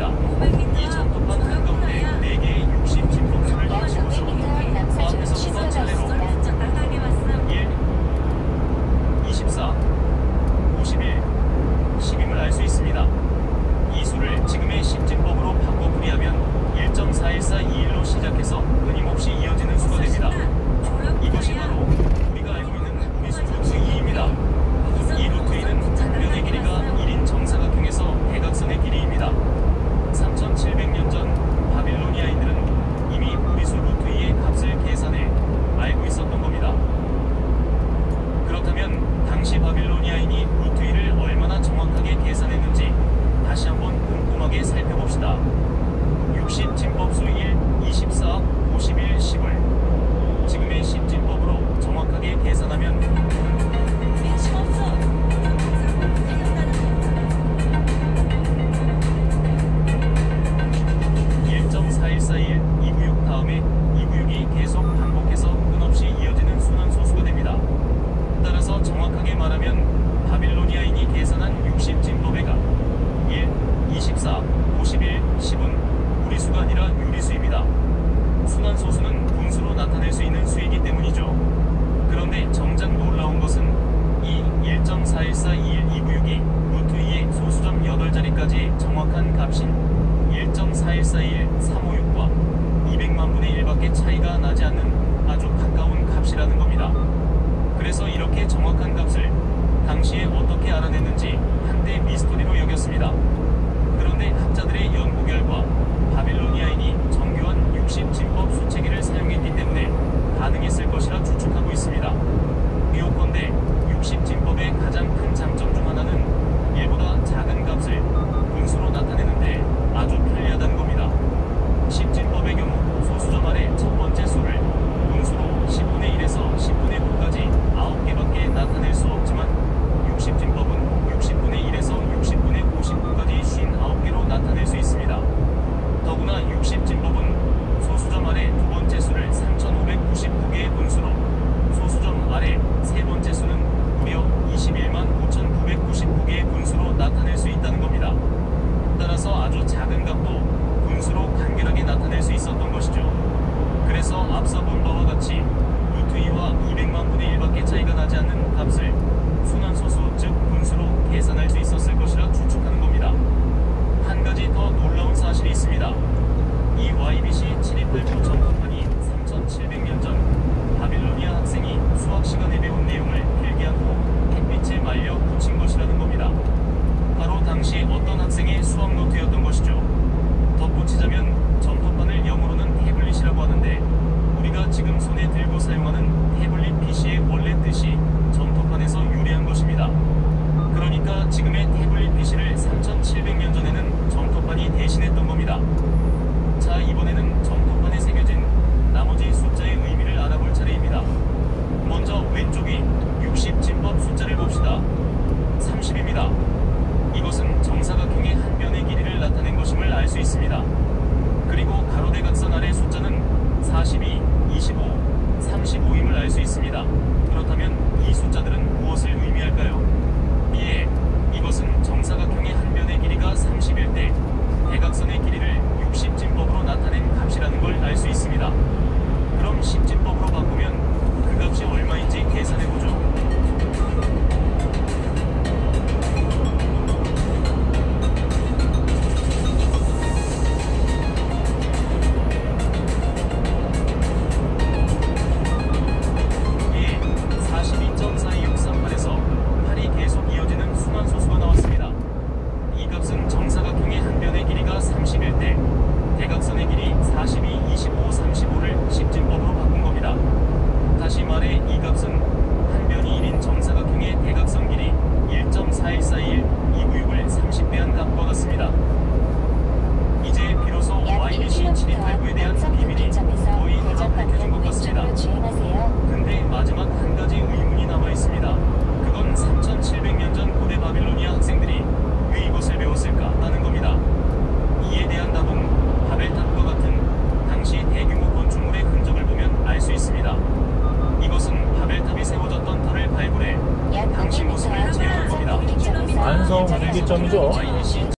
있습니다. 이 전투판 한가운데 4개의 60 진폭수를 붙이고서 앞에서 수만 차례로 1, 24, 51, 10임을 알 수 있습니다. 이 수를 지금의 10진법으로 바꿔 풀이하면 1.41421로 시작해서 끊임없이 이어지는 수가 됩니다. 이것이 바로 우리가 알고 있는 우리수 루트 2입니다. 이 루트 2는 단면의 길이가 1인 정사각형에서 대각선의 길이입니다. 3700년 전 바빌로니아인들은 이미 우리수 루트 2의 값을 계산해 알고 있었던 겁니다. 그렇다면 당시 바빌로니아인이 루트 2를 얼마나 정확하게 계산했는지 다시 한번 꼼꼼하게 살펴봅시다. 60 진법수 1, 24, 51, 10을 지금의 10진법으로 정확하게 계산하면 1.41421, 296 다음에 296이 계속 반복해서 끝없이 이어지는 순환소수가 됩니다. 따라서 정확하게 말하면 바빌로니아인이 계산한 60진법의 값 1, 24, 51, 10은 우리수가 아니라 유리수입니다. 순환소수는 분수로 나타낼 수 있는 수이기 때문이죠. 그런데 정작 놀라운 것은 이 1.41421, 296이 루트 2의 소수점 8자리까지 정확한 값인 1.41421, 356과 200만 분의 1밖에 차이가 나지 않는 아주 가까운 값이라는 겁니다. 그래서 이렇게 정확한 값을 당시에 어떻게 알아냈는지 한때 미스터리로 여겼습니다. 그런데 학자들의 연구 결과 바빌로니아인이 정교한 60진법 수체계를 사용했기 때문에 가능했을 것이라 추측하고 있습니다. 비옥컨대 60진법의 가장 큰 장점 중 하나는 1보다 작은 값을 분수로 나타내는데 아주 편리하다는 겁니다. 10진법의 경우 소수점 아래 첫 번째 수를 분수로 10분의 1에서 10분의 9까지 9개밖에 나타낼 수 없지만 60진법은 60분의 1에서 60분의 59까지 59개로 나타낼 수 있습니다. 더구나 60진법은 소수점 아래 두 번째 수를 3599개의 분수로 소수점 아래 세 번째 수는 무려 21만 5999개의 분수로 나타낼 수 있다는 겁니다. 따라서 아주 작은 값도 분수로 간결하게 나타낼 수 있었던 것이죠. 그래서 앞서 본 바와 같이 루트 2와 200만 분의 1밖에 차이가 나지 않는 값을 순환소수 즉 분수로 계산할 수 있었을 것이라 추측하는 겁니다. 한 가지 더 놀라운 사실이 있습니다. 이 YBC 7289 전투판이 3700년 전 바빌로니아 학생이 수학 시간에 배운 내용을 필기한 후 햇빛에 말려 붙인 것이라는 겁니다. 바로 당시 어떤 학생의 수학 노트였던 것이죠. 덧붙이자면 전투판을 영어로는 태블릿이라고 하는데 우리가 지금 손에 들고 사용하는 태블릿 PC의 원래 뜻이 전투판에서 유래한 것입니다. 그러니까 지금의 태블릿 PC를 3700년 전에는 전투판이 대신했던 겁니다. 자, 이번에는 전투판에 새겨진 나머지 숫자의 의미를 알아볼 차례입니다. 먼저 왼쪽이 60진법 숫자를 봅시다. 30입니다. 이것은 정사각형의 한 변의 길이를 나타낸 것임을 알 수 있습니다. 그리고 가로대각선 아래 숫자는 42, 25, 35임을 알 수 있습니다. 그렇다면 이 숫자들은 무엇을 의미할까요? B에 이것은 정사각형의 한 변의 길이가 30일 때 대각선의 길이를 60진법으로 나타낸 값이라는 걸 알 수 있습니다. 그럼 10진법으로 바꾸면 그 값이 얼마인지 계산해보죠. 대각선의 길이 42, 25, 35를 10진법으로 바꾼 겁니다. 다시 말해 이 값은 한 변이 1인 정사각형의 대각선 길이 1.41421, 296을 30배한 값과 같습니다. 이제 비로소 YBC 7289에 대한 비밀이 거의 다 밝혀진 것 같습니다. 근데 마지막 한 가지 의문이 남아있습니다. 그건 3700년 전 고대 바빌로니아 학생들이 왜 이것을 배웠을까 하는 겁니다. 이에 대한 답은 바벨탑과 같은 당시 대규모 건축물의 흔적을 보면 알 수 있습니다. 이것은 바벨탑이 세워졌던 터를 발굴해 당시 모습을 재현한 겁니다. 완성 분기점이죠.